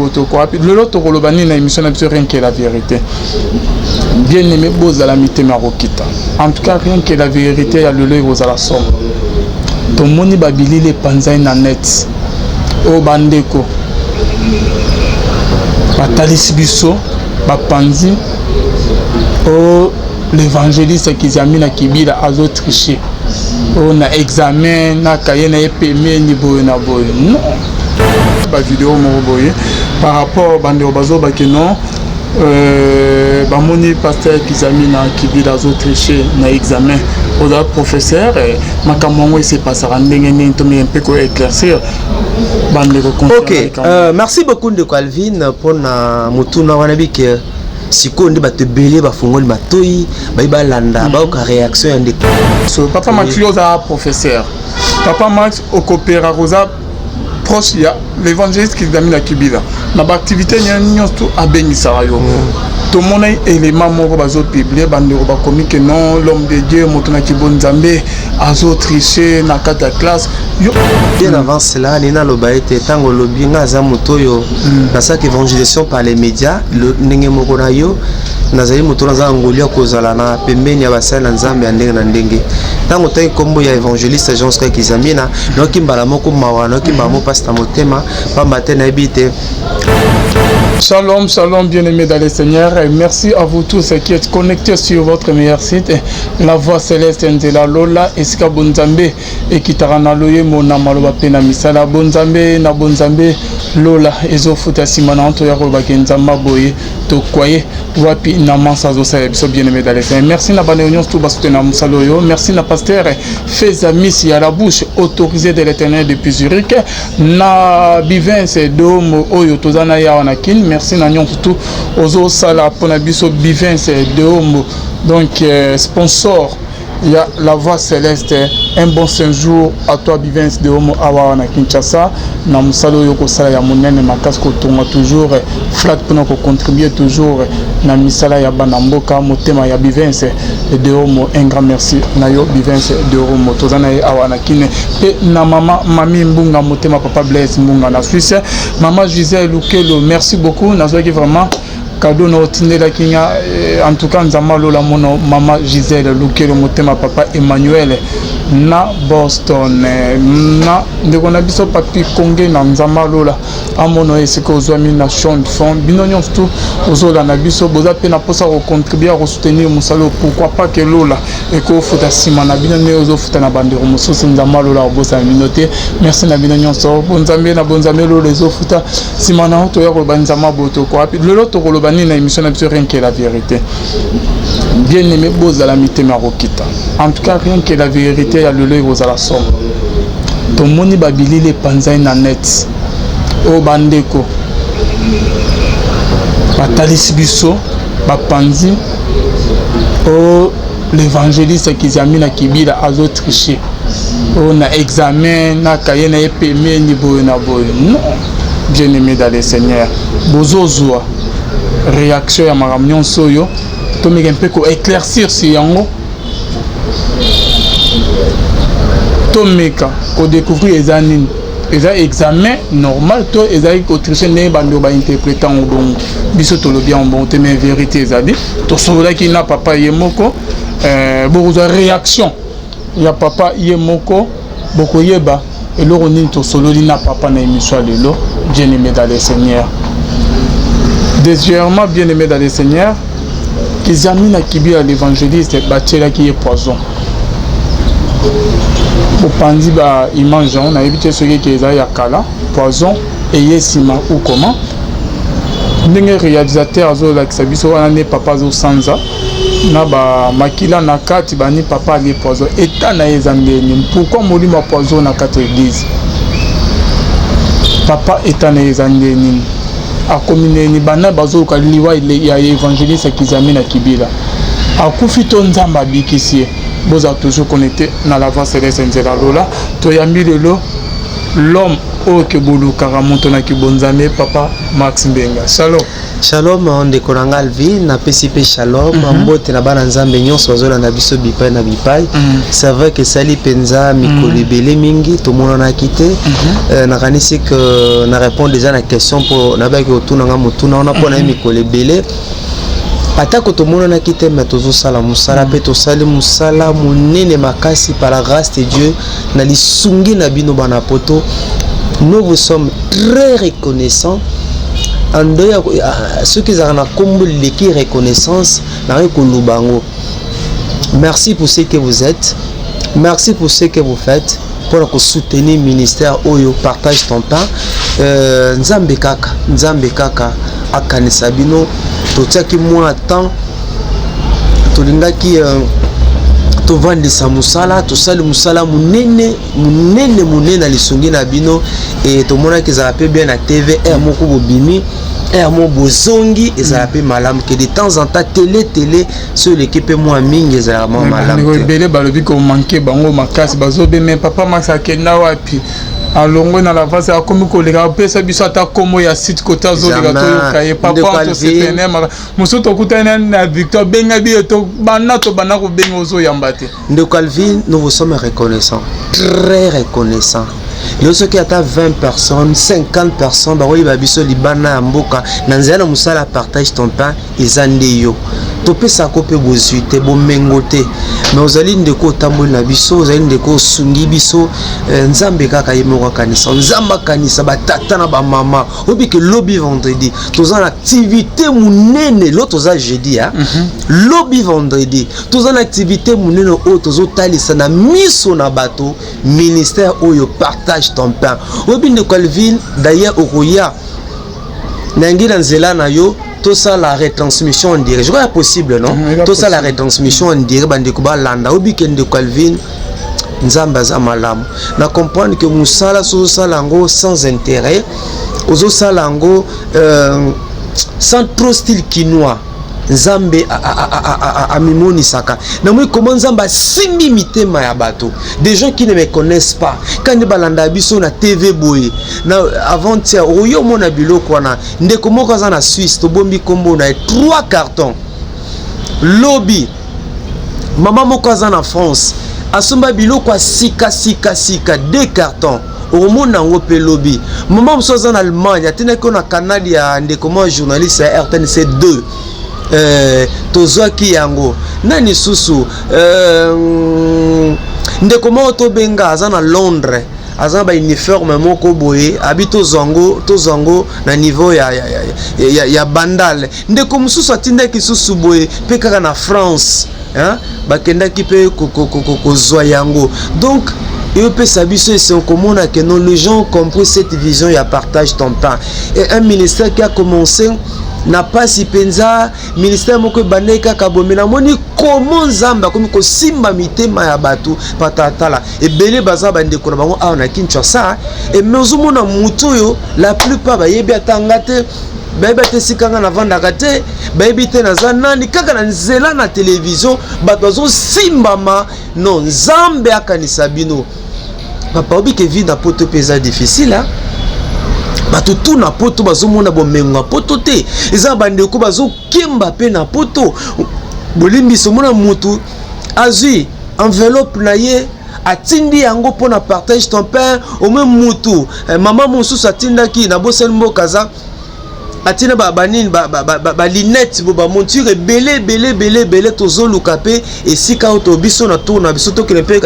boto quoi. Le lot Rolobani na émission n'a rien que la vérité. Bien aimé bozala mitema rokita. En tout cas rien que la vérité ya le lot aux la somme. Ton moni babili les panzai na net. O bandeko. Batalis biso bapanzi o l'évangéliste qui zamina kibila azo tricher. On a examen na kayena epeme ni boye na boye. Non. Ba vidéo mo boye par rapport bande bazo ba que non ba moni pasteur qui zamina kibila azo tricher na examen. Au professeur makambo c'est pas ça ndenge ni to me un peu ko éclaircir bande de OK, merci beaucoup de Calvin pour na mutuna wanabi que siko ndi bato belé bafungoli matoi balanda ba ka réaction ya ndeko so papa Max yoza professeur papa Max au coopéra rosa proche ya l'évangéliste qui zamina kibila na ba activité nyonso tout abengisa yo tout le monde élément moko bazo publier bande ba komi que non l'homme de Dieu motuna kibonzambe azo tricher na kata classe bien avant cela nina lobaete tango lobi nga za motoyo na sac évangélisation par les médias le ndenge moko na yo nazali moto na za ngolia kozala na pembeni ya basala nzambe ndenge na ndenge tango tay kombo ya évangéliste Jean Ska Kizamina no kimbala moko mawa no kimbala mo pasteur motema pamba te na ebite. Shalom, shalom, bien-aimés dans le Seigneur, et merci à vous tous qui êtes connectés sur votre meilleur site, La Voix Céleste de la Lola, Eska Bonzambe, et qui taranaloye mona maloba pena misala Bonzambe, na Bonzambe, Lola, Ezo Futa Simana, Antoyaro Bakenzamba Boye, Tokwaye, Wapi Namansa Zosa, bien-aimés dans le Seigneur. Merci na Banéonion, tout Bastena Moussaloyo, merci na Pasteur, fais amis à la bouche, autorisé de l'Éternel depuis Zurich, na Bivens, Dom, Oyo, Tozana Yawanakin. Merci Nagnon surtout aux sala pour Nabiso Bivens de Homo. Donc sponsor il y a La Voix Céleste. Un bon séjour à toi Bivens de Homo Awa na Kinshasa. Na musalo yoko sala ya monene makasi ko tonga toujours flat pour nous contribuer toujours na misala ya banamboka motema ya Bivens de Homo. Un grand merci na yo Bivens de Homo. Tozana awa na kine pe na mama mami mbunga motema papa Blaise mbunga na Suisse. Maman Gisèle Lukelo, merci beaucoup. Nazoki vraiment cadeau na otinde la kinga en tout cas nzamba lola mono mama Gisèle Lukelo motema papa Emmanuel na Boston na ndeko na biso papi Konge na nzamba lola amono esiko ozwami na champ de fond binonyon tout ozola na biso boza pe na posa ko contribuer à soutenir musalo pourquoi pas que lola et ko futa sima na binonyo ozo futa na bandero mususu nzamba lola obosa minote merci na binonyon so bonzambe na bonzambe lola ezo futa sima na to ya ko banzama boto ko le lot Rolobani na émission n'a rien que la vérité. Bien aimé bozala mitema rokita. En tout cas rien que la vérité ya le lot aux la somme. Ton moni babili les panzai na net. O bandeko. Batalis biso bapanzi o l'évangéliste qui zamina kibila azo tricher. On a examen na kayena epeme ni boye na boye. Non. Bien aimé dans le Seigneur. Bozozoa réaction ya makamnyon soyo to me un peu ko éclaircir si yango to meka ko découvrir ezanine eza examen normal to ezali ko tricher ne bando ba interprétant bon biso to lo bien bon te mais vérité ezali to sola ki na papa yemoko beaucoup de réaction ya papa yemoko beaucoup yeba et lo roni to solo na papa na émission lelo bien aimé dans le Seigneur. Désirement bien aimé dans le Seigneur, qu'ils amènent à Kibi à l'évangéliste, Bachela qui est poison. Pour Pandi, ils mangent, on a évité ce qui est à Kala, poison, et Yesima ou comment. Les réalisateurs, ils ont papa Sanza, Naba Makila Nakati, Bani papa les poison, et Tana Ezangeni. Pourquoi mourir ma poison na 4 églises? Papa est Tana Ezangeni. A communé ni bana bazo ka liwa il y a évangéliste qui zamina kibila a kufito nzamba bikisi boza toujours connecté na La Voix Céleste de la Lola to yambi lelo l'homme oke bolu karamoto na kibonzame papa Max Mbenga. Shalom. Shalom on dekoranga alvi na PCP shalom mbote na bana nzambe nyonso bazola na biso bipai na bipai. C'est vrai que sali penza mikolo ebele mingi to mona na kite na kanisi que na répondre déjà na question pour na ba ki otuna nga motuna on a pona mikolo ebele. Atako to mona na kite mais tozo sala musala pe to sali musala munene makasi par la grâce de Dieu na lisungi na bino bana poto. Nous vous sommes très reconnaissants. Ceux qui ont l'équipe reconnaissance, merci pour ce que vous êtes, merci pour ce que vous faites pour soutenir le ministère Oyo partage ton temps. Nzambe kaka akanisa bino totiaki mwa temps tolingaki tovandisa musala tosali musala munene na lisungi na bino et tomonaki ezala pe bien na TV moko bobimi mo bozongi ezala pe malamu que de temps en temps télé sur l'équipe moi mingi ezala malamu bele balobi ko manquer bango makasi bazobe mais papa Max akenda wapi alongo na la face akomi koleka pesa biso ata komo ya site côté azoleka to kaye papa to sepene mara musoto kutana na Victor benga bi to bana ko benga ozo yambate de Calvin. Nous vous sommes reconnaissants, très reconnaissants. Lorsque il y a 20 personnes, 50 personnes, bah oui, babiso libana mboka, nanzela musala partage ton pain, izandeyo. Topé sa kopé bozuite, bo mengote. Mais aux alines de ko tambo na biso, aux alines de ko sungi biso, nzambe kaka yemoko kanisa, nzamba kanisa ba tata na ba mama. Obi que lobby vendredi, tous en activité munene, l'autre za jeudi hein. Lobby vendredi, tous en activité munene autres talisa na miso na bateau, ministère Oyo partage ton pain. Obi de Calvin d'ailleurs Okoya nangi na nzela na yo. Tout ça la retransmission en direct. Je crois que c'est possible, non? Tout ça la retransmission en direct. Bande kuba landa. Obi ken de Calvin. Nzamba za malamu. Na comprendre que musala so salango sans intérêt. Ozo salango sans trop style quinoa. Nzambe a mimoni saka. Na moi comment Nzamba simbi mitema ya bato. Des gens qui ne me connaissent pas. Quand de balanda biso na TV boy. Na avant-hier oyo mona biloko na ndeko moko za na Suisse to bombi kombo na 3 cartons. Lobby. Maman moko za na France. Asomba biloko sika 2 cartons. Au monde en pe lobby. Maman mso en Allemagne, atena ko na Canada ya ndeko mo journaliste ya RTNC 2. Tozwaki yango nani susu ndeko mo to benga aza na Londres aza ba uniforme moko boye habito zongo na niveau ya bandal ndeko mususu atindaki susu boye pe kaka na France hein bakendaki pe kozwa yango donc et peut s'abuser c'est comment que non les gens ont compris cette vision et partage ton temps et un ministère qui a commencé n'a pas si penza ministère moko baneka kabomena moni comment Nzamba comme ko simba mitema ya batu patatala et belé baza bande ko bango a na Kinshasa et mezumo na mutoyo la plupart ba yebi atangate ba te sikanga na vanda kate ba ebite na zanani kaka na nzela na télévision bato zo simba ma non Nzambe akanisa bino papa obi ke vie na poto pesa difficile hein. Bato tout na poto bazomona bomenga poto te eza bandeko bazo kemba pe na poto bolimbi somona mutu azui enveloppe na ye atindi yango pona partage ton pain au même mutu maman mosusu atindaki na bosel mbokaza atina banine ba linette ba monture belé tozoluka pe esika auto biso na tour na biso to kenepe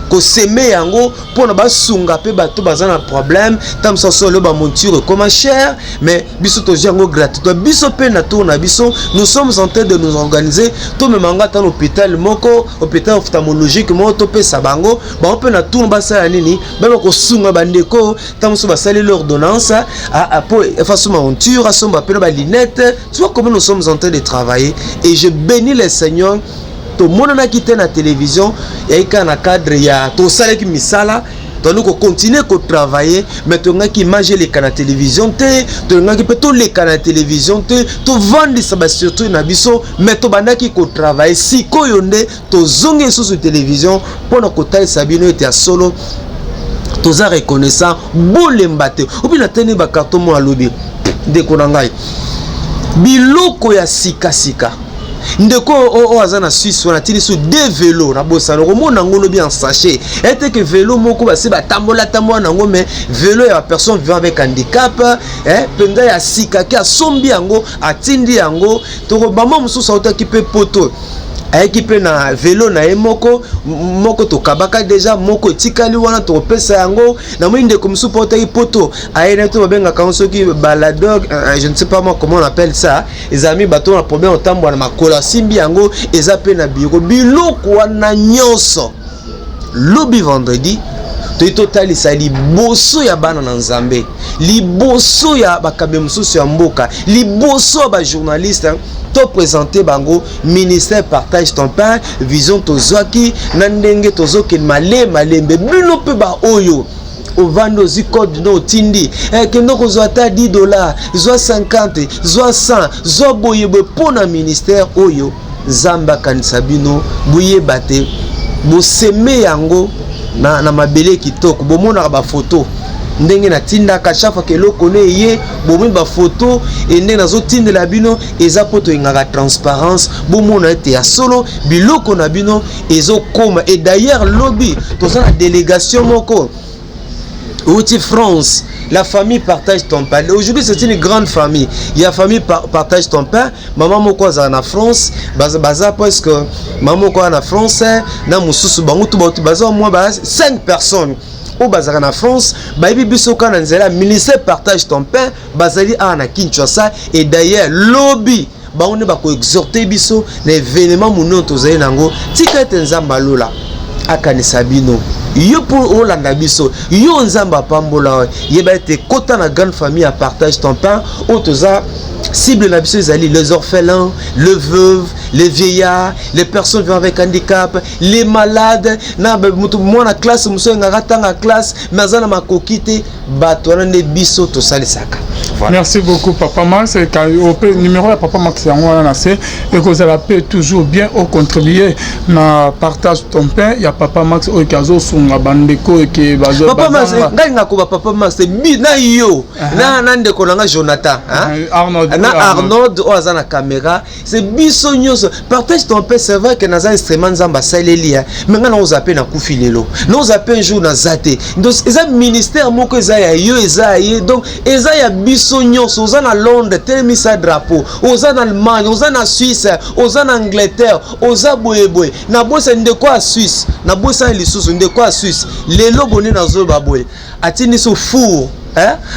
ko seme yango pona basunga pe bato bazana problème tam so solo ba monture comme cher mais biso to jango gratuit biso pe na tour na biso nous sommes en train de nous organiser to memanga tan hôpital moko hôpital ophtalmologique mo to pe sabango ba on peut na tour ba sa nini ba ko sunga bandeko tam so ba sali l'ordonnance a po façon monture linette, tu vois comment nous sommes en train de travailler et je bénis le Seigneur. Tout le monde a quitté la télévision et il y a un cadre, il y a tout ça qui misala. Donc on continue à travailler, mais tu as qui mange les canaux de télévision, tu as qui peut tous les canaux de télévision, tu vends ça surtout na biso, mais tu as qui travaille. Si tu as zongé sur la télévision, pendant que tu as sabino et tu as solo. toza reconnaissant bolembate obi na tene ba carton mo alobi ndeko na ngai biloko ya sika sika ndeko o aza na Suisse wana tini so deux vélos na bosana komona ngolo bien en sachet était que vélo moko ba se ba tambola nango mais vélo ya personne vivant avec handicap penda ya sika ki asombi yango atindi yango to ba mama mususu auta ki pe poto ayeki na vélo na ye moko to kabaka déjà moko tikali wana to pesa yango na mwinde comme sous porter poto ayena to benga kanso ki baladog je ne sais pas moi comment on appelle ça les amis bateau na problème otambo na makola simbi yango ezape na biro biloko wana nyonso lobi vendredi totalisa liboso ya bana na nzambe liboso ya bakabe mususu ya mboka liboso ba journaliste to présenter bango ministère partage ton pain vision tozwaki na ndenge tozoke malembe bino pe ba oyo ovando zi code no tindi kendo kozwa ta $10 zwa 50 zwa 100 zwa boyebe pona ministère oyo zamba kanisa bino buye bate bo seme yango na mabele kitoko bomona ba photo ndenge na tinda ka chaque que lo connaît ye bomona ba photo et ndenge nazo tindela bino eza poto ingaka transparence bomona ete ya solo biloko na bino ezo koma et d'ailleurs lobby toza na délégation moko outi France. La famille partage ton pain. Aujourd'hui, c'est une grande famille. Il y a famille partage ton pain. Maman moko en France, baza parce que maman moko en France, na mususu bango tout baza au moins 5 personnes. Au bazar en France, baby biso kana nzela ministère partage ton pain, bazali na Kinshasa et d'ailleurs lobby ba on ba ko exhorter biso na événement muno tozali nango tika tenzamba lola akanisa bino yo pour olanda biso yo nzamba pambola yeba te kota na grande famille à partage ton pain otoza cible na biso ezali les orphelins, les veuves, les vieillards, les personnes vivant avec handicap, les malades na moi na classe muso ngaka na classe mazana makokite bato na ne biso to salisaka. Voilà. Merci beaucoup Papa Max. Le numéro de Papa Max et que vous allez toujours bien au contribuer na partage ton pain. Il y a Papa Max au caso sur la bandeko et qui va Papa Max, Papa Max, c'est na yo na ndeko nanga Jonathan, Arnold o azana caméra, c'est biso nyos partage ton pain. C'est vrai que na za instrument nzamba saleli mais ngana on zappe na kufilelo. Nous zappe un jour na zate. Donc eza ministère moko eza ya yo eza ye donc eza ya biso aux en Londres, tel mis sa drapeau, aux en Allemagne, aux en Suisse, aux en Angleterre, aux en Boyeboy. Na bossa de quoi Suisse, na bossa les sous de quoi Suisse. Les loboni na zo baboy. Atini so four.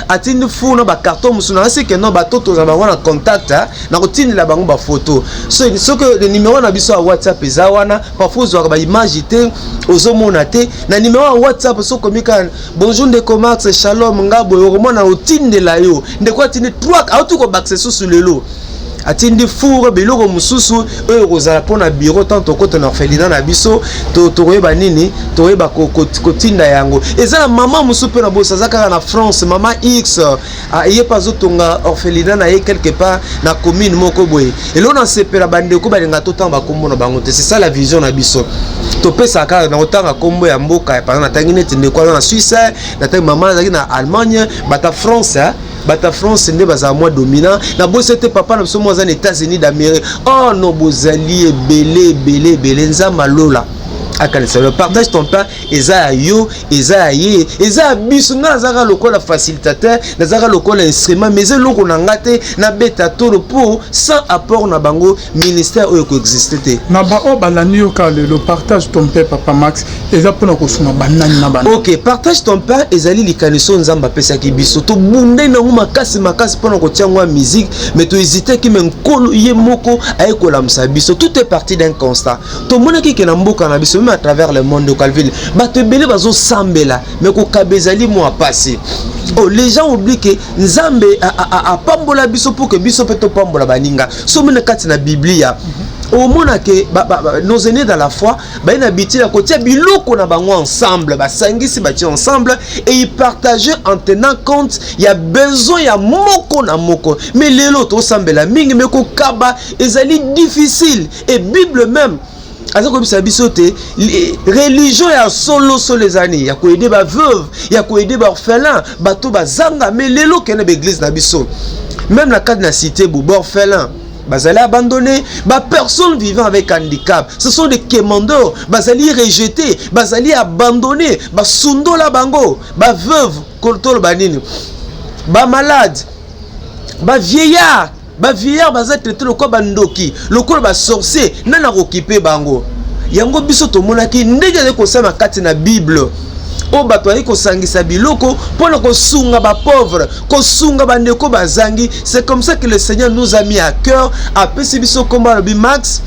Atini fou na ba carton musuna c'est que non ba toto za bango na contact na kotini la bango ba photo so que le numéro na biso à WhatsApp eza wana parfois zo ba image te ozomona te na numéro WhatsApp so komika bonjour de Comax shalom ngabo yo mona otinde la yo ndeko atini 3 auto ko baxer sur le lot atindi four biloko mususu oyo kozala pona bureau tanto kote na orphelinat na biso to toyeba nini toyeba kotinda yango eza mama mususu pe na bosa zaka na France mama X ye pas otonga orphelinat na ye quelque part na commune moko boye elo na sepela bande ko balinga totamba kombo na bango te c'est ça la vision na biso to pesa ka na otanga kombo ya mboka par exemple tangi neti ndeko na Suisse na tangi mama zaki na Allemagne bata France Bata France n'est pas à moi dominant. Na bo c'était papa na sommes aux États-Unis d'Amérique. Oh non bozali belé nzamba lola. Akanisa le partage ton pain eza yo eza ye eza biso na zaka lokola facilitateur na zaka lokola instrument mais eloko na ngate na beta tolo pour sans apport na bango ministère oyo ko exister na ba o balani yo ka le partage ton pain Papa Max eza pona ko suna banani na bana. OK, partage ton pain ezali likaniso nzamba pesa ki biso to bunde na makasi pona ko tiangwa musique mais to hésiter ki menkolo ye moko ayekola msa biso tout est parti d'un constat to mona ki ke na mboka na biso à travers le monde de Calvin bato ebele bazo sambela mais ko kabezali mo passé oh les gens oublient que nzambe a pambola biso pour que biso peut pambola baninga so mena kati na biblia au mona que nos aînés dans la foi ba ina biti la côté biloko na bango ensemble ba sangisi bati ensemble et ils partageaient en tenant compte il y a besoin ya moko na moko mais lelo to sambela mingi mais ko kaba ezali difficile et bible même aza ko bisa biso te religion ya solo les années ya ko aider ba veuve ya ko aider ba orphelin bato bazanga mais lelo kena ba église na biso même la cadre na cité bo orphelin bazali abandonné ba personnes vivant avec handicap ce sont des quémandeurs bazali rejetés bazali abandonnés ba sundola bango ba veuve koltolo banini ba malade ba vieillard baza traité le quoi bandoki le quoi ba sorcier nana occupé bango yango biso to monaki ndenge ko sama kati na bible o bato ayi ko sangisa biloko pona ko sunga ba pauvre ko sunga bandeko bazangi. C'est comme ça que le Seigneur nous a mis à cœur apesi biso komba bi Max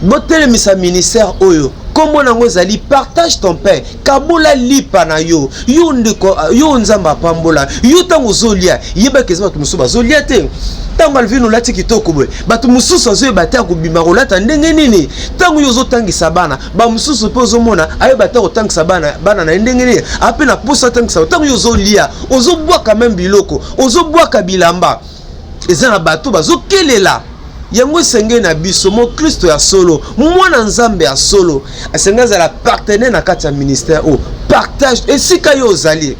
botel misa ministère oyo kombo nango zali partage ton pain kabula lipa na yo yo ndeko yo nzamba pambola yo tango zolia yeba kezaba tumusuba zolia te tango alvino lati kitoko boy batu mususu azoye bata ko bima rolata ndenge nini tango yo zotangisa bana ba mususu po zomona ayo bata ko tangisa bana na ndenge nini ape na posa tangisa tango yo zolia ozobwa quand même biloko ozobwa kabilamba ezana bato bazokelela yango senge na biso mo Kristo ya solo mwana nzambe ya solo asenga za la partenaire na kati ya ministère o partage esika yo zali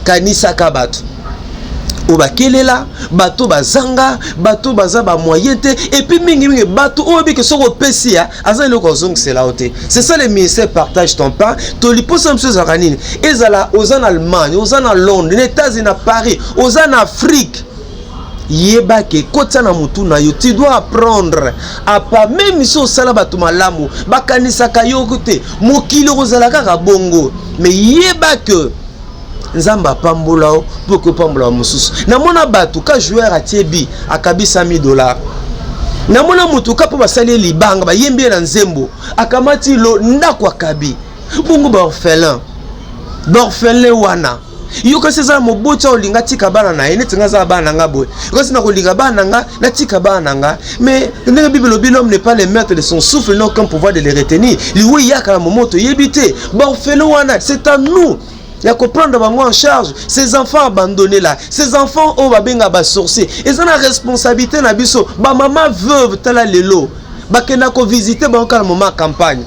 kanisa ka bato o bakelela bato bazanga bato baza ba moyen te et puis mingi bato o bi ke soko pesia azali le kozong c'est là ote. C'est ça le ministère partage ton pain to liposa mso za kanini ezala ozan Allemagne ozan Londres les États-Unis Paris ozan Afrique yeba ke kota na mutu na yo tu dois apprendre à pas même si au sala bato malamu bakanisa kayo te mokili kozala kaka bongo mais yeba que nzamba pambola pour que pambola mususu na mona bato ka joueur a tiebi akabisa $1000 na mona mutu ka po basali libanga ba yembe na nzembo akamati lo ndako akabi bongo ba orphelin wana yo ka seza mobocha olinga tika bana na ene tinga za bana nga boy ko sina ko linga bana nga na tika bana nga mais ndenge bible l'homme n'est pas le maître de son souffle non comme pouvoir de les retenir liwe yaka na momoto yebite ba orphelin wana c'est à nous ya ko prendre bango en charge ces enfants abandonnés là ces enfants on va benga ba sorcier et ça na responsabilité na biso ba maman veuve tala lelo ba kena ko visiter bango na moment campagne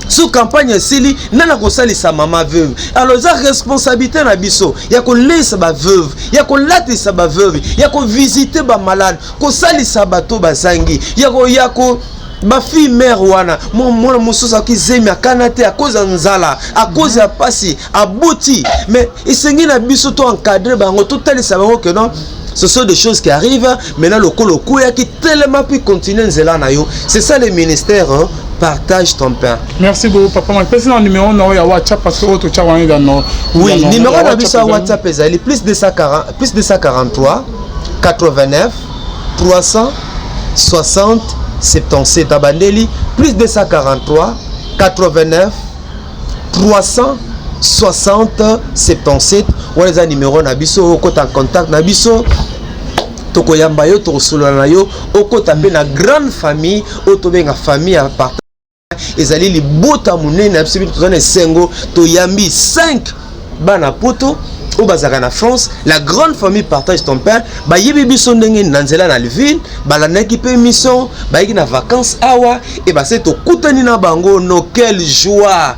sous campagne sili nana ko salisa mama veuve alors ça responsabilité na biso ya ko laisser ba veuve ya ko latisa ba veuve ya ko visiter ba malade ko salisa bato bazangi ya ko ba fille mère wana mona mususa ki zemi akanate à cause nzala à cause ya pasi abouti mais isengi na biso to encadrer bango to talisa bango que non ce sont des choses qui arrivent maintenant le kolo kuya qui tellement puis continuer nzela na yo. C'est ça le ministère partage ton pain. Merci beaucoup papa. Moi personne en numéro non ya WhatsApp parce que autre chat wani dans oui numéro na biso WhatsApp ezali plus de 143 89 360 77 abandeli plus de 143 89 360 77 wala za numéro na biso okota contact na biso toko yamba yo to solo na yo okota pe na grande famille otobenga famille à partage ezali li bota munene na biso to zone sengo to yambi 5 bana poto au bazaka na France la grande famille partage ton pain ba yebi biso ndenge nanzela na ville balanaki pe mission ba yiki na vacances awa et ba c'est to kutani na bango no quelle joie.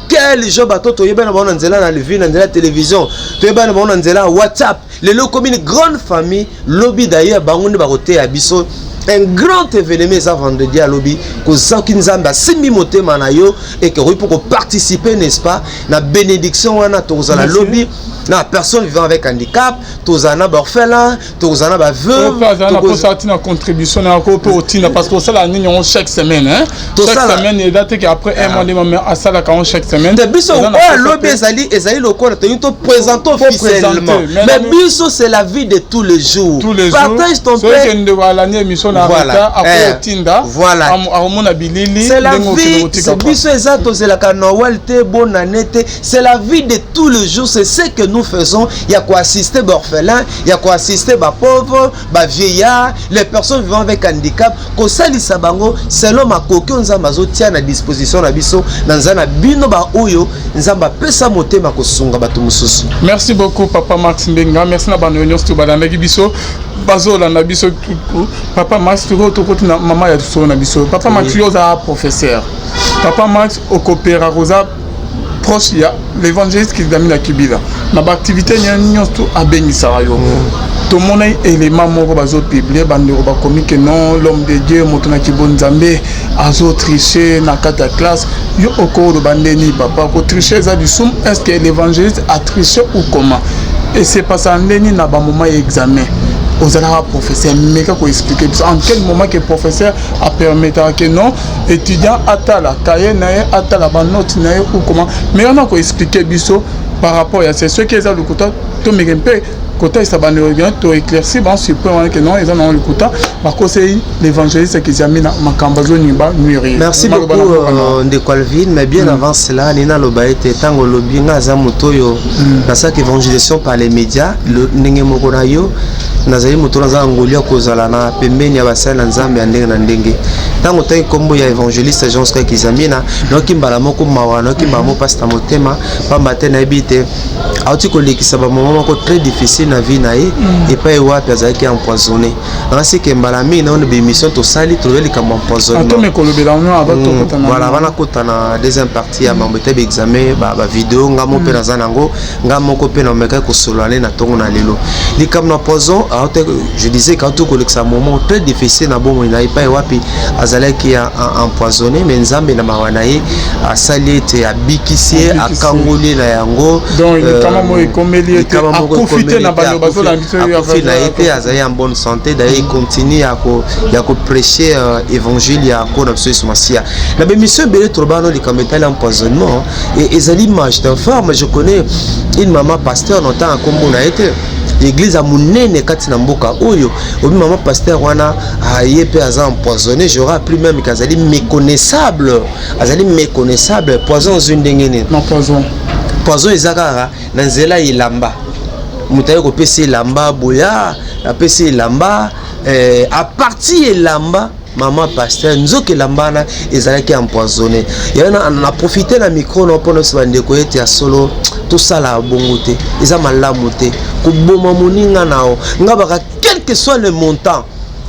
Quel jour bateau to yeba na ba nzela na ville na nzela télévision to yeba na ba nzela WhatsApp les lo comme une grande famille lobby d'ailleurs bango ne ba côté abiso un grand événement ça vendredi à lobby ko zaki nzamba simbi motema na yo et que pour participer n'est-ce pas na bénédiction wana to za la lobby na personne vivant avec handicap to za na orphelin to za na ba veuve to ko sorti na contribution na ko pour tina parce que ça la nyon chaque semaine hein chaque semaine et date qu'après un mois de moment à ça la quand chaque semaine de biso lobby ezali le corps to présenter officiellement mais biso c'est la vie de tous les jours partage ton pain voilà c'est la vie c'est la vie de tous les jours c'est ce que nous faisons il y a quoi assister orphelins il y a quoi assister pauvres vieillards les personnes vivant avec handicap ko salisa bango selon ma kokyo nzamba zo tia na disposition na biso nzana bino ba oyo nzamba pesa motema ko sunga bato mususu. Merci beaucoup papa Max Mbenga merci na bano nyonso to badandaki biso bazola na biso papa Max tout na mama ya so na biso papa Max yoza professeur papa Max au coopéra rosa proche ya l'évangéliste qui damina kibila na ba activité nyo tout abengisa yo tout mon élément moko bazo publier bandeko ba comique non l'homme de Dieu motuna kibonzambe azo tricher na kata classe yo okoro bandeni papa ko tricher za du soum est-ce que l'évangéliste a triché ou comment et c'est pas ça ndeni na ba moment examen aux allants professeur mais comment expliquer en quel moment que professeur a permis que non étudiant atala cahier nae atala ba note nae ou comment mais on a quoi expliquer biso par rapport à c'est ce qui est à le côté to me peu côté ça va nous to éclaircir bon suppose que non ils ont le côté par conseil l'évangéliste qui examine ma cambazo nimba nuiri. Merci beaucoup de Colvin mais bien avant cela nina lobaete tango lobinga za motoyo na ça évangélisation par les médias le ndenge moko na yo nazali moto naza ngolia kozala na pembeni ya basala nzambe ndenge na ndenge tango tay kombo ya évangéliste Jean Scott Kizamina noki mbala moko mawa noki mbamo pasteur motema pamba te na ebite auti ko lekisa ba moment moko très difficile na vie na ye et pas e wapi azaki empoisonné ainsi que mbala mi na on be mission to sali to veli comme empoisonné atome ko lobela no abato kotana voilà bana kotana deuxième partie ya mambote be examen ba vidéo ngamo pe na zanango ngamo ko pe na meka ko solane na tongo na lelo likam na poison je disais quand tout que un moment très difficile na bon il n'a pas wapi azalaki qui a empoisonné mais nzambe na mawanaye a saliete a bikisier a kangoli na yango donc il kama mo ikomeli était a profiter na balo baso la il a été azali en bonne santé d'ailleurs il continue à prêcher évangile ya ko na biso masia na be monsieur belé trobano li comme tel empoisonnement et ezali image d'enfant mais je connais une maman pasteur notamment comme on a été l'église a monene kati na mboka oyo obi maman pasteur wana aye pe aza empoisonné j'aurais appris même qu'azali méconnaissable poison zundengene non poison ezakara na nzela ilamba mutaye ko pesi ilamba boya apesi ilamba à partir ilamba maman pasteur nzoke lambana ezalaki empoisonné yana na profiter na micro na pona sebande ko ete solo tout ça la bongote eza malamu te ko boma moninga nao ngabaka quel que soit le montant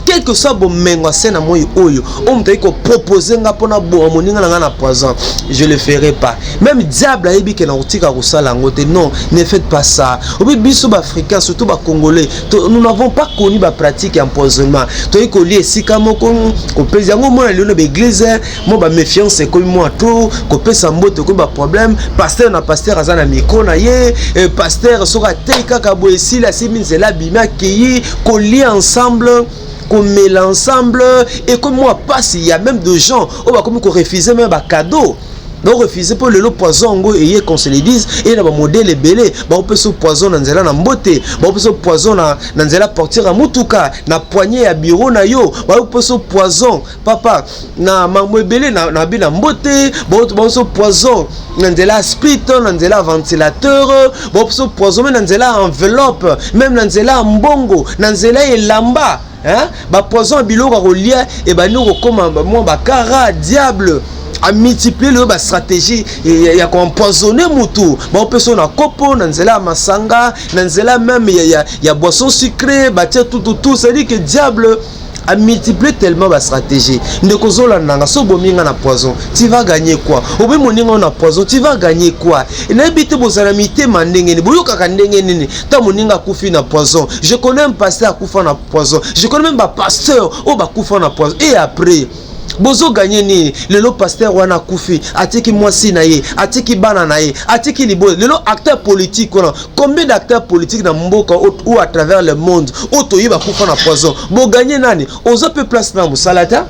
quel que soit bon mengo sena moyi oyo on me ko proposer nga pona bo moninga nga na poison je le ferai pas même diable ayebi ke na utika ko sala ngote non ne faites pas ça obi biso ba africains surtout ba congolais nous n'avons pas connu ba pratique empoisonnement to ko li esika moko ko pesi yango mo na lelo ba église mo ba méfiance ko mo to ko pesa mbote ko ba problème pasteur na pasteur azana micro na ye pasteur soka teika ka bo esila siminzela bima ki ko li ensemble qu'on met l'ensemble et comme moi passe il y a même des gens on va comme qu'on refuser même un cadeau donc refuser pour le poison et qu'on se le dise et là modèle belé on peut se poison dans nzela na mbote on peut se poison na nzela portir à mutuka na poignée à bureau na yo on peut se poison papa na mamwe belé na bina mbote on se poison na nzela split na nzela ventilateur on peut se poison na nzela enveloppe même na nzela mbongo na nzela elamba hein ba poison biloko kolia et ba nous comme moi ba kara diable a multiplier le stratégie et ya empoisonner mutu ba peso na kopo na nzela masanga na nzela même ya boisson sucrée ba tout ça dit que diable a multiplié tellement ba stratégie ndeko zola nanga so bominga na poison tu vas gagner quoi obe moninga na poison tu vas gagner quoi na ebite bozala mitema ndenge ni boyoka ka ndenge nini ta moninga kufi na poison je connais un pasteur kufa na poison je connais même ba pasteur o ba kufa na poison et après bozo gagner ni lelo pasteur wana kufi atiki mwasi na ye atiki bana na ye atiki libo lelo acteur politique wana combien d'acteurs politiques na mboka ou à travers le monde otoyi ba kufa na poison bo gagner nani ozo pe place na musalata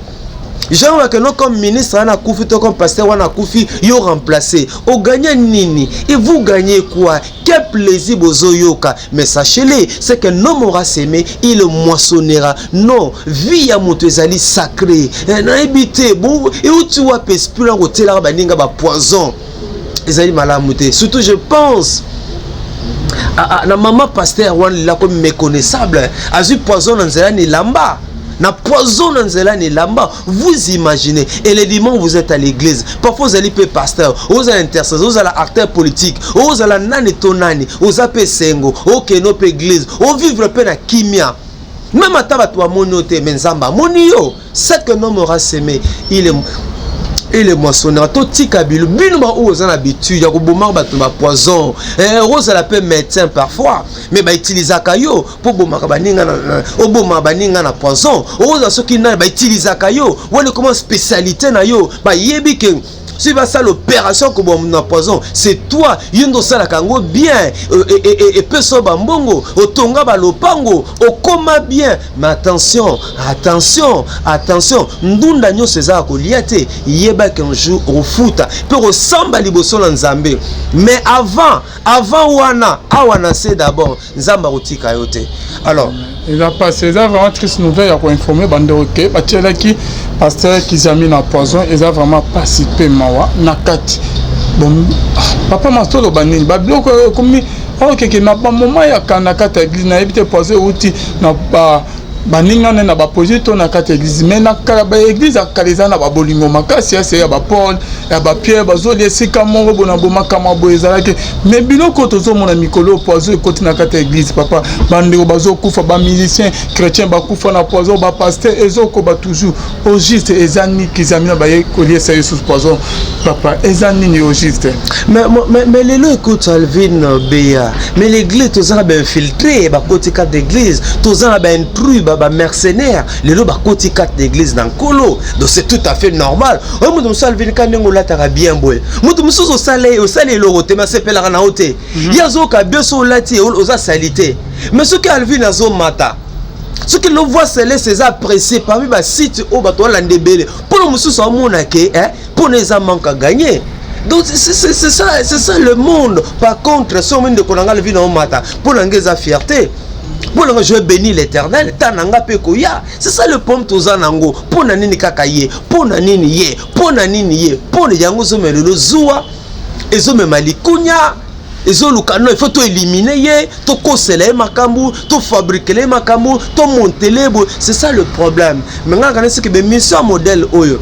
genre que non comme ministre wana kufi to comme pasteur wana kufi yo remplacer o gagner nini et vous gagnez quoi quel plaisir bozo yoka mais sachez-le c'est que non aura semé il moissonnera non vie à motezali sacré na ebité bon et où tu vois esprit en hôtel ba ninga ba poison ezali malamu te surtout je pense na maman pasteur wana la comme méconnaissable azu poison dans nzela ni lamba na poison dans nzela ni lamba vous imaginez et les dimanches vous êtes à l'église parfois vous allez pe pasteur vous allez intercesseur vous allez acteur politique vous allez nani tonani vous appelez sengo OK no pe église vous vivre pe na kimia Même à Tabatou monoté, mais Nzamba monio. C'est qu'un homme aura sémé. Il est moissonneur. Tout Tikabil, binuma ou aux habitudes, y'a beaucoup de poison. Rose la paix médecin parfois, mais bah utilise kayo pour bomba baninga na oboma baninga na poison. Rose à ceux qui n'a bah utilise kayo. Ou le comment spécialité na yo bah yebi que si va ça l'opération que bon na poison, c'est toi yendo sala kango bien et peso bambongo otonga ba lopango okoma bien. Mais attention ndunda nyo César ko liate yeba qu'un jour au foot pour ressemble liboso na Nzambe. Mais avant wana c'est d'abord Nzamba rotika yote. Alors il a passé ça vraiment triste nouvelle à informer bande OK batiela qui pasteur qui a mis na poison ils a vraiment participé mawa nakati bon papa mastolo banini ba bloko comme OK na ba moment ya kanakata église na ebité poison outi na ba baninga na ba projet na kata église mais na kala ba église akaliza na ba bolingo makasi ya ba Paul ya ba Pierre bazoli esika mongo bona boma kama boezala ke mais biloko tozo mona mikolo poison ekoti na kata église papa bandeko bazo kufa ba musicien chrétien ba kufa na poison ba pasteur ezoko ba toujours au juste ezani kizamina ba yekolie ça sous poison papa ezani ni au juste mais lelo écoute Alvin Beya mais l'église toza ba infiltré ba côté carte d'église toza ba intrus ba mercenaires les lots ba côté 4 d'église dans colo donc c'est tout à fait normal o mutu musalvini kanengo la tara bien boy mutu musuzo sale lorote ma sepela na hote yazo ka beso lati oza salité mais ce que Alvin azo mata ce que l'on voit c'est les appréciés parmi ba site au bato la ndebele pour le musuzo amona ke pour les manque à gagner. Donc c'est ça le monde. Par contre si on me de konanga Alvin au mata pour l'angeza fierté. Pour le je bénis l'éternel, tananga pekoya. C'est ça le pomme tozanango. Pour nanini kakaye, pour nanini ye, pour nanini ye, pour les yango zomelelo zoua, et zome malikunya, et zolukano, il faut tout éliminer ye, tout kosele makambu, tout fabriquer les makambu, tout monter les bouts. C'est ça le problème. Maintenant, quand c'est que mes missions modèle oyo,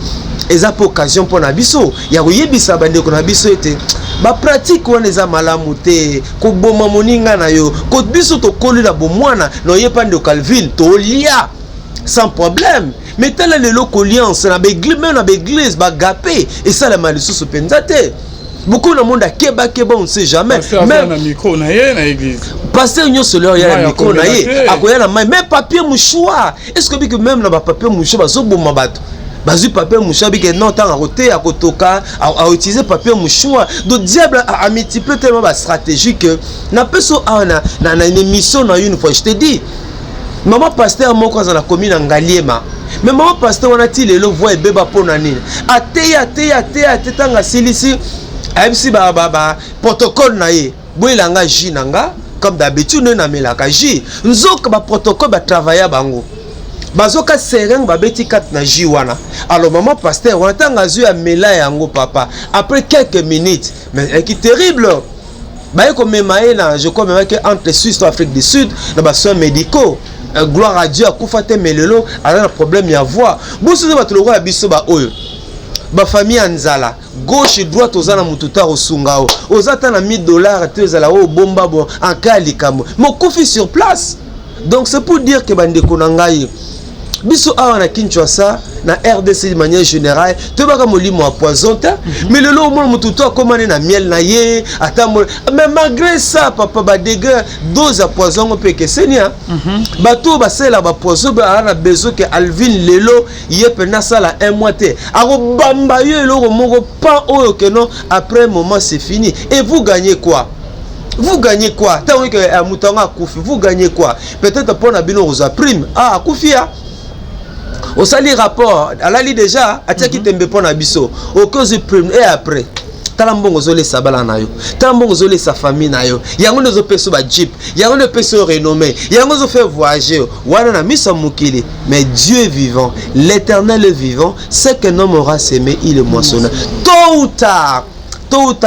et ça pour occasion pour nabiso, ya yebisa bande ko nabiso était. Ba pratique wana eza malamu te ko boma moninga na yo ko biso to kolila bomwana no yepande Calvin to lia sans problème mais tel le locoliance na l'église ba gapé et ça la malisusu penzate beaucoup na monde keba on sait jamais même na micro na ye na église pasteur nyo solo ya na micro na ye akoya na même papier mouchoir est-ce que même na ba papier mouchoir bazo boma bato bazu papier mouchoir que non tant à côté à kotoka à utiliser papier mouchoir donc diable a multiplié tellement ba stratégie que na peso na une émission na une fois je te dis maman pasteur moko za na commune ngaliema mais maman pasteur on a ti le voix et beba pona nini ate tanga silisi MC ba protocole na ye boilanga jinanga comme d'habitude na melaka ji nzoka ba protocole ba travailler bango bazoka sereng babeti kat na jiwana. Alors maman pasteur on attend azu ya mela yango papa après quelques minutes mais qui terrible ba ko memaye na je crois même que entre Suisse et Afrique du Sud na ba soins médicaux gloire à Dieu akufate melelo ala na problème ya voix bosu ba toloko ya biso ba oyo ba famille anzala gauche et droite ozana mututa osungao ozata na $1000 te ozala o bomba bon en kalikambo mo kofi sur place. Donc c'est pour dire que bande konangai biso awa na Kinshasa na RDC de manière générale te baka molimo à poison ta mais le lot mo mututo akomane na miel na ye atamo mais malgré ça papa ba dégâts dose à poison on peut que senia bato ba sela ba poison ba na besoin que Alvin lelo yepe na sala un mois te ako bamba yo loko moko pas oyo que non après un moment c'est fini et vous gagnez quoi? Vous gagnez quoi? Tant que Moutanga Koufi, vous gagnez quoi? Peut-être pour Nabino Rosa Prime. Ah, Koufia. Au sali rapport, à la li déjà, à tia qui tembe pour Nabiso. Au cause de prime et après. Talambongo zole sabala na yo. Talambongo zole sa famille na yo. Yango no zo peso ba jeep. Yango no peso renommé. Yango zo fait voyager. Wana na misa mukili. Mais Dieu est vivant. L'Éternel est vivant. C'est qu'un homme aura sémé, il est moissonneur. Tôt ou tard,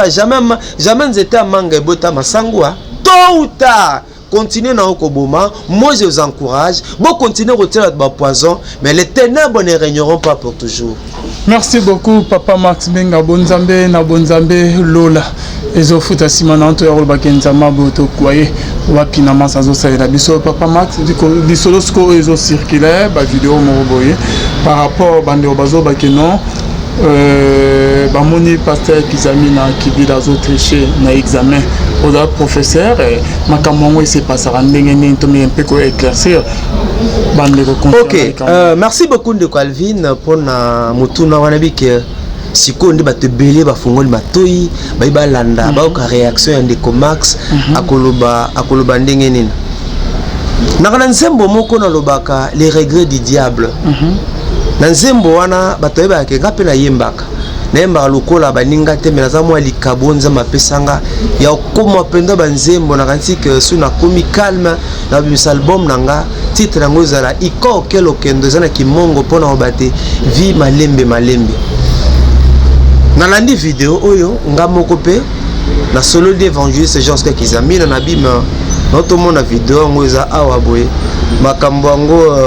jamais n'étais à manga bota masangwa. Tôt ou tard, continuez dans Okoboma. Moi je vous encourage. Bon, continuez à retirer votre poison, mais les ténèbres ne régneront pas pour toujours. Merci beaucoup, Papa Max Benga Bonzambe, na Bonzambe Lola. ezofuta nsima na nto ya kolobaki nzambe boye tokwaye wapina masa azosalela biso papa Max lisolo siko oyo ezocircule bavideo moko boye par rapport bandeko bazobaki non bamoni pasteur Kizami na kibila azotriche na examen oza professeur makambo yango esepasaka ndenge nini tomi mpe koéclaircir bandeko. Ok, merci beaucoup ndeko Alvin mpona motuna wana bike sikoyo nde bato ebele bafungoli matoi bayi balanda bayoka réaction ya ndeko Max akoloba ndenge nini naka na nzembo moko nalobaka les regrets du diable. Na nzembo wana bato bayebaka nga mpe nayembaka lokola baninga te me naza mwa likabo nzambe apesanga ya okoma mpenza banzembo nakanisi ke so nakomi calme na bimisa album na nga titre yango ezala ikoke lokendo eza na kimongo mpona kobate vie malembe nalandi video oyo nga moko mpe na solo d'évangéliste Jean Kizami na nabima naotomona video yango eza awa boye makambo yango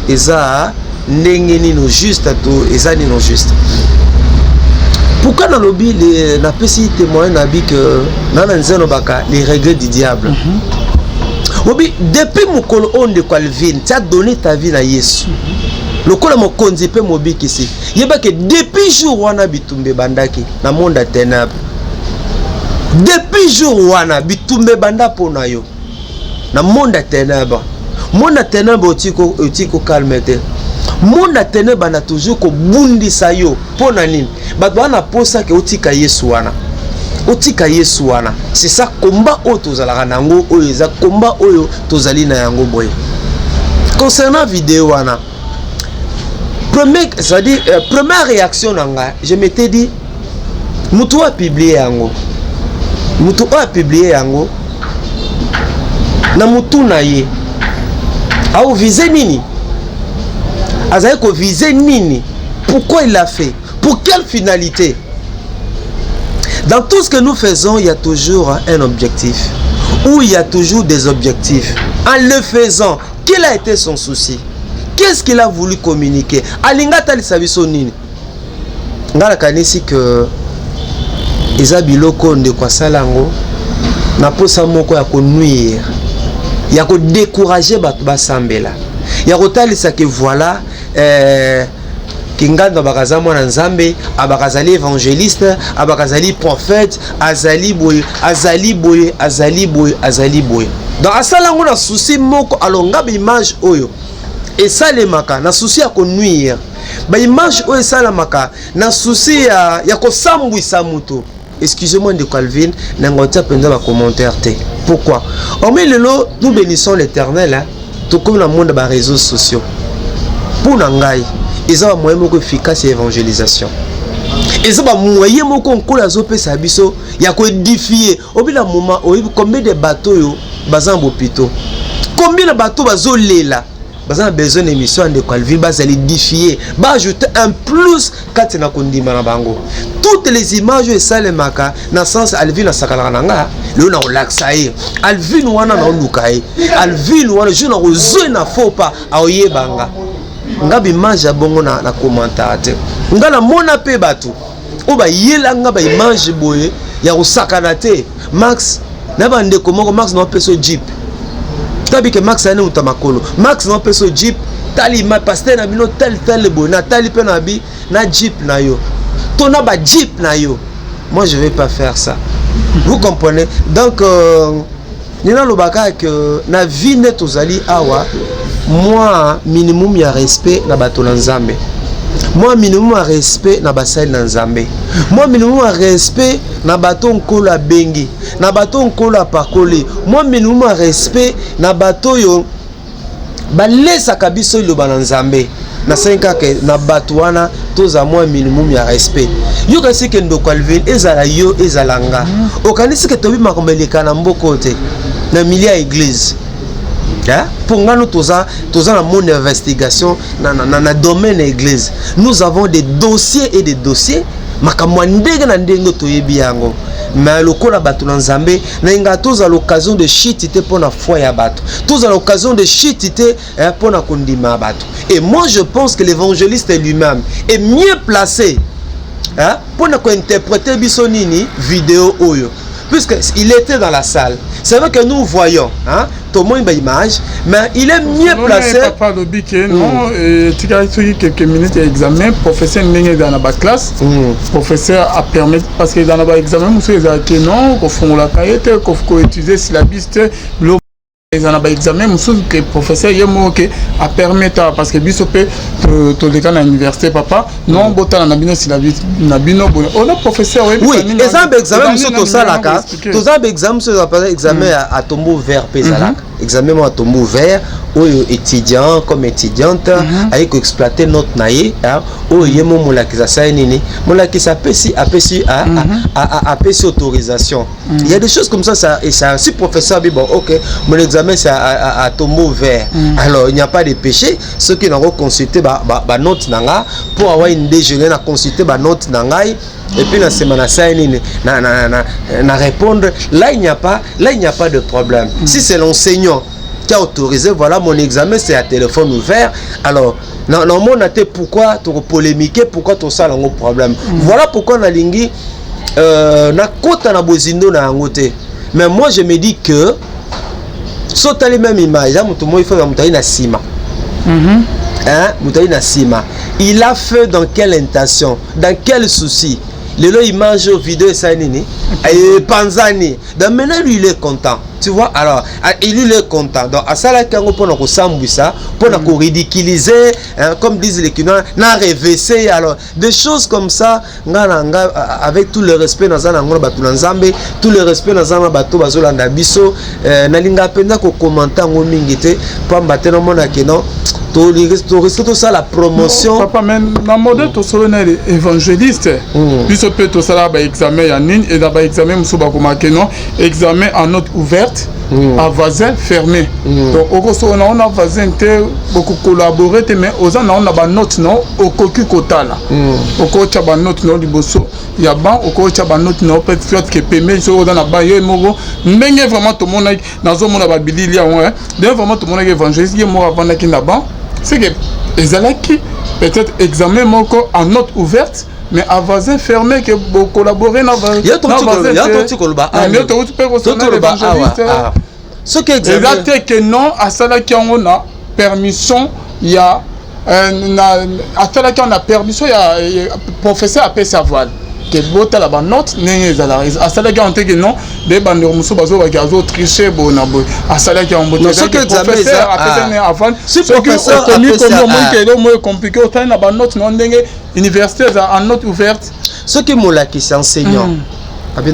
eza ndenge nino juste to eza nino juste. Pourquoi dans lobby na pesi témoin na bi que nana nzeno baka les regrets du diable. Obi depuis mokolo onde Calvin tu as donné ta vie na Yesu. Lokola mokonzi pe mobiki si yeba que depuis jour wana bitumbe bandaki na monde à ténèbres. Depuis jour wana bitumbe banda pona yo na monde à ténèbres. Monde à ténèbres otiko calmete. Monde à ténèbres na toujours ko bundisa yo pona nini bato wana posa ke otika Yesu wana c'est ça combat o tozalaka nango oyo eza combat oyo tozali na yango boye. Concernant vidéo wana première réaction nanga je m'étais dit mutu a publié yango na mutu na ye au viser nini azali ko viser nini, pourquoi il l'a fait, pour quelle finalité. Dans tout ce que nous faisons, il y a toujours un objectif, ou il y a toujours des objectifs. En le faisant, quel a été son souci, qu'est-ce qu'il a voulu communiquer. Alinga tali sabiso nini ngala kanisi que ezabiloko nde kwa salango na posa moko ya ko nuire ya ko décourager bato basambela ya kotalisa ke voilà kinganda bakaza mwana nzambe abakazali évangéliste abakazali prophète azali boye donc asalango na souci moko alonga ba image oyo esalemaka na souci ya ko nuire ba image oyo esalemaka na souci ya kosambwisa muto. Excusez-moi de Calvin, n'engoutia penza ba commentaire te. Pourquoi? Mais lelo nous bénissons l'Éternel hein, tout comme le monde des réseaux sociaux. Pour nangai, ils ont un moyen efficace d'évangélisation. Ils ont un moyen qu'on a zopé sa biso, il y a quoi édifier. Au bout d'un moment, combien de bateaux yo bazan bopito? Combien de bateaux bazolé là? Bazan besoin d'émission de Calvin, bazal édifier, ba ajouter un plus quand na kondima na bango. Toutes les images et ça les maka na sens Alvin na sakala nanga le na olaxaye Alvin wana na lukaye Alvin wana je na ozo na faux pas aoyebanga nga image ya bongo na commentaire nga na mona pe bato o ba yela nga ba image boye ya osakana te Max na bande komoko Max na peso jeep tabi ke Max ane utamakolo Max na peso jeep tali ma pasteur na bino tel boye na tali pe na bi na jeep na yo tona ba jeep na yo. Moi je vais pas faire ça. Vous comprenez? Donc nina lobaka que na vie net ozali awa moi minimum ya respect na bato na nzambe. Moi minimum ya respect na basali na nzambe. Moi minimum ya respect na bato nkola bengi, na bato nkola pakole. Moi minimum ya respect na bato yo balesa kabiso lo bana nzambe. Na 5 ans que na bato wana toza moi minimum ya respect. Yo kasi ke ndo Calvin ezala yo ezalanga. Okanisi ke tobi makombeleka na mboko te na milia église. Hein? Pour nous toza na mon investigation na domaine église. Nous avons des dossiers et des dossiers makamwa ndenge na ndenge toyebi yango. Mais lokola bato na nzambe na inga toza l'occasion de chitite pour na foi ya bato. Toza l'occasion de chitite pour na kondima bato. Et moi je pense que l'évangéliste lui-même est mieux placé hein, pour na ko interpréter biso nini vidéo oyo. puisqu'il était dans la salle. C'est vrai que nous voyons, hein, tout le monde a une image, mais il est mieux placé. Papa Lobi que non, tu as eu quelques minutes d'examen, professeur n'est dans la classe, professeur a permis, parce que dans l'examen, monsieur a dit non, qu'on fait la cahier, qu'on faut utiliser syllabus, les en a examen, monsieur que professeur a permis parce que bisopé to le cas à l'université papa non botan na bino syllabus na bino on a professeur oui exemple examen monsieur to ça là ka to ça examen sur examen à tombeau vert pesala examen à tombeau vert ou étudiant comme étudiante avec exploiter notre naïe ou yemo molakisa ça nini molakisa pesi a pesi autorisation il y a des choses comme ça et ça si professeur dit bon OK mon examen c'est à tombeau vert alors il n'y a pas de péché ceux qui n'ont consulté ba note nanga pour avoir une déjeuner na consulter ba note nanga et puis la semaine ça na répondre là il n'y a pas de problème si c'est l'enseignant qui a autorisé voilà mon examen c'est à téléphone ouvert alors non mon até pourquoi tu polémiquer pourquoi tout ça un problème voilà pourquoi na lingi na kota na bozindo na ngote mais moi je me dis que sauter les mêmes images tout le monde il faut mutayi na sima hein mutayi na sima il a fait dans quelle intention dans quel souci le image vidéo ça nini et panzani donc maintenant lui il est content tu vois alors il est content donc à ça là quand on peut ça pour nous ridiculiser comme disent les Kinois na réveiller alors des choses comme ça avec tout le respect dans un angle batu nzambe tout le respect dans un bateau bazolanda biso na linga penda ko commenter ngo mingite pamba tena mona keno tout ça la promotion papa même na modèle to solo na évangéliste biso peut tout ça là ba examen ya nini et dans ba examen muso ba komaka non examen en note ouverte à voisin fermé donc on a voisin beaucoup collaborer mais aux on a ba note non au cocu kotala au coach ba note non liboso ya ban au coach ba note non peut être que paiement so dans la ba yo moko ndenge vraiment tout monde na zo mona ba bilili ya ouais donc vraiment tout monde évangéliste qui mo avant ki na ban c'est que les alaki peut-être examen moko en note ouverte mais à voisin fermé que vous collaborez dans voisin. Il y a ton petit colba. Mais tu peux recevoir l'évangéliste. Ce qui est examen. Exact que non à cela qui on a permission il y a à cela qui on a permission il y a professeur a fait savoir que bota la note n'est à cela qui on dit que non des bandes muso bazo ba gazo tricher bona boy à cela qui on bota ce que professeur a fait avant si professeur a fait ça que moins compliqué autant na ba note non ndenge université en note ouverte ce qui mola qui s'enseignant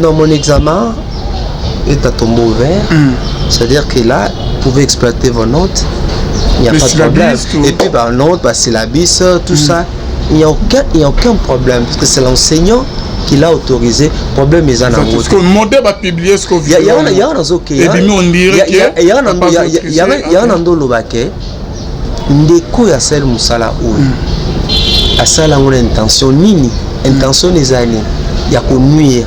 dans mon examen est à tombeau ouvert c'est-à-dire que là vous pouvez exploiter vos notes il n'y a pas de problème et puis par note par syllabus tout ça il n'y a aucun problème parce que c'est l'enseignant qui l'a autorisé problème est en route parce que le modèle va publier ce qu'on il y a un OK et puis on dirait que il y a un ndolo baké ndeko ya sel musala ou asala une intention nini intention les années il y a qu'on nuire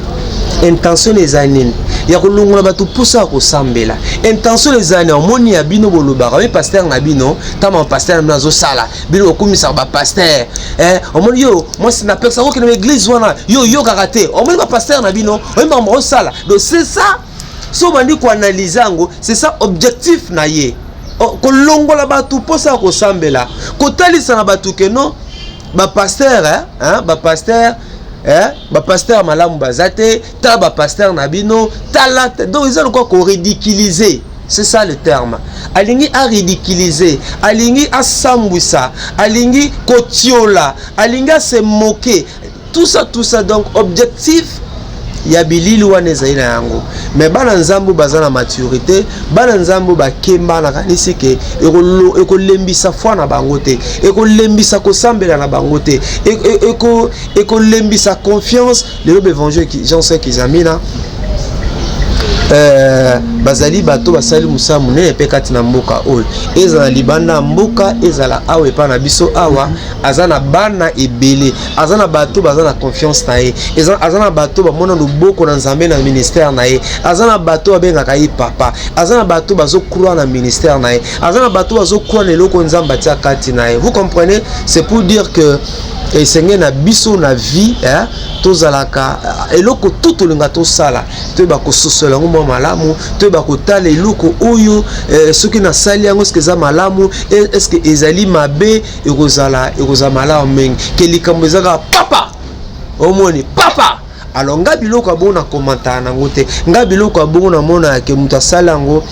intention les années il y a kolongola batu poussa ko sambela intention les années omoni ya bino bolobaka mais pasteur na bino tama pasteur nazo sala bino okumisa ba pasteur omoni yo moi c'est na personne ko na église wana yo karaté omoni ba pasteur na bino omba mo sala donc c'est ça so bandi ko analyser ngo c'est ça objectif na ye kolongola batu poussa ko sambela ko talisa na batu ke non ba pasteur ba pasteur ba pasteur malamu bazate ta ba pasteur nabino tala donc ils ont quoi qu'on ridiculiser c'est ça le terme alingi a ridiculiser alingi a sambwisa alingi kotiola alingi a se moquer tout ça donc objectif ya bilili wana zaina yango mais bana nzambu bazana maturité bana nzambu bakemba na kanisi ke ekolembisa foi na bangote ekolembisa kosambela na bangote ekolembisa confiance le évangile qui j'en sais qu'ils amina bazali bato basali musa munene pe kati na mboka oyo ezala libanda mboka ezala awa epa na biso awa azana bana ebele azana bato bazana confiance na ye azana bato bamona loboko na nzambe na ministère na ye azana bato babengaka ye papa azana bato bazokroire na ministère na ye azana bato bazokroire na eloko nzambe atia kati na ye vous comprenez c'est pour dire que et senge na biso na vie tozalaka eloko tout olinga tosala toyeba kososola yango mwa malamu toyeba kotala eloko oyo soki nasali yango eske eza malamu eske ezali mabe ekozala malamu mingi ke likambo ezaka papa omoni papa alors nga biloko abona komantana nango te nga biloko abona mona ke mutu asala yango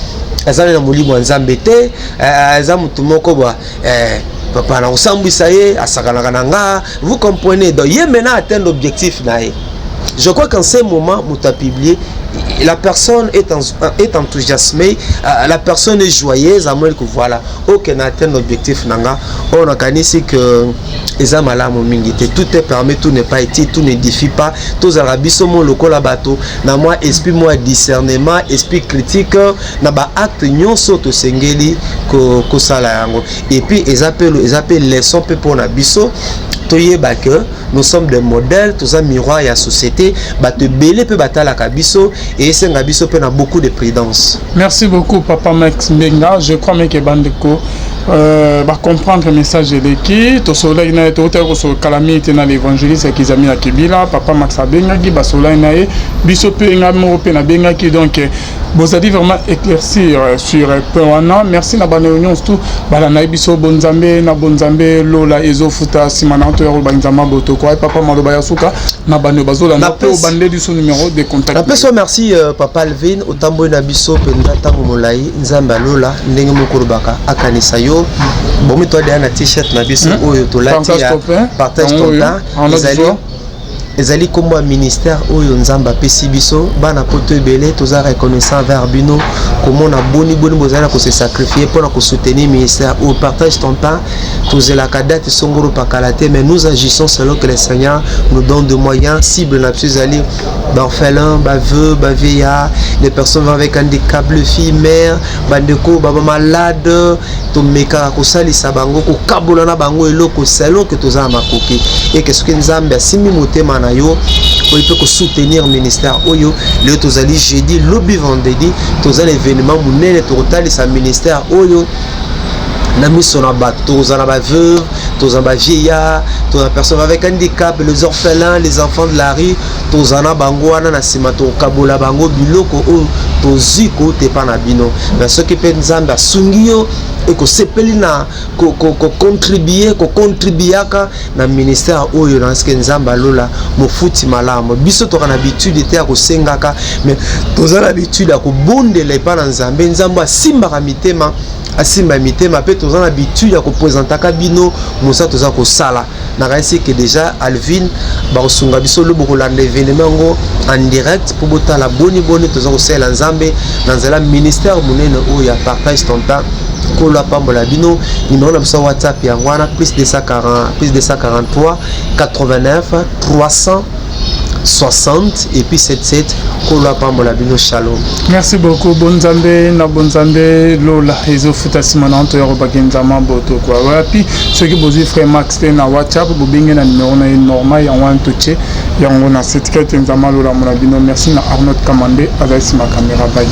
azali na molimo ya Nzambe te aza mutu moko ba papa na osambwisa ye asakanaka na nga vous comprenez donc ye maintenant atteint l'objectif na ye. Je crois qu'en ce moment mutu a publié la personne est enthousiasmée, la personne est joyeuse, à moins que voilà, aucun atteint l'objectif nanga. On a gagné c'est que les malamu mingité, tout est permis, tout n'est pas éthique, tout n'édifie pas. Tous arabes sont mon local à bateau. Na moi esprit moi discernement, esprit critique, na ba acte nyon soto sengeli ko sala yango. Et puis ils appellent leçon peu pour na biso. Que nous sommes des modèles, tous un miroir et la société, te belé peut battre la kabiso et c'est un kabiso peut beaucoup de prudence. Merci beaucoup Papa Max Mbenga, je crois que Bandeko va comprendre le message de l'équipe. Tout cela il a été auteur sur calamité dans l'évangéliste qui a mis à Kibila, Papa Max Mbenga qui basola inae, biso pe ngamo pe na benga qui donc vous avez vraiment éclaircir sur Pewana. Merci na bana union tout bala na biso bonzambe na bonzambe lola ezofuta simana to ya banzama boto quoi Papa Maloba Yasuka na bana bazola na pe bande du son numéro de contact. Merci Papa Alvin otambo na biso penza tango molai nzamba lola ndenge mokurubaka akanisa yo bomi to na t-shirt na biso oyo to lati ya partage ton temps ezali comme un ministère oyo nzamba pesi biso bana poto ebele toza reconnaissant vers bino comment na boni bozala ko se sacrifier pour na ko soutenir ministère ou partage ton temps tous la date songoro pakalate mais nous agissons selon que le Seigneur nous donne de moyens cible na psuzali d'orphelins baveux baveya les personnes avec handicap le fille mère bandeko baba malade to meka ko salisa bango ko kabola na bango eloko selon que toza makoki et que ce que nzambe asimi motema yo pour peut soutenir le ministère oyo le tozali jeudi lobby vendredi tozali événement munene total sa ministère oyo na miso na bato tozana ba veuve tozana ba vieillard tozana personne avec handicap les orphelins les enfants de la rue tozana bango wana na sima to kabola bango biloko o toziko te pa na bino mais ce qui peut nzamba sungio et ko sepeli na ko contribuaka na ministère oyo na ce que nzamba lola mo futi malamu biso to kana habitude te ko sengaka mais tozana habitude ko bondela pa na nzambe nzamba simba mitema asimba mitema pe tozana habitude ya ko présenter kabino mosa toza ko sala na raisi que déjà Alvin ba osunga biso lo boko landa événement ngo en direct pour botala boni toza ko sala nzambe na nzela ministère munene o ya partage ton temps ko la pambola bino numéro na biso WhatsApp ya ngwana plus de 143 89 360 et puis 77 Kola Pambola Bino Shalom. Merci beaucoup Bonzambe na Bonzambe Lola ezo futa simananto ya Bagenzama boto kwa wapi ceux qui bozi frère Max na WhatsApp bobinge na numéro na normal ya wan toche ya ngona certificat nzama Lola Mona Bino merci na Arnaud Kamande avec ma caméra bye.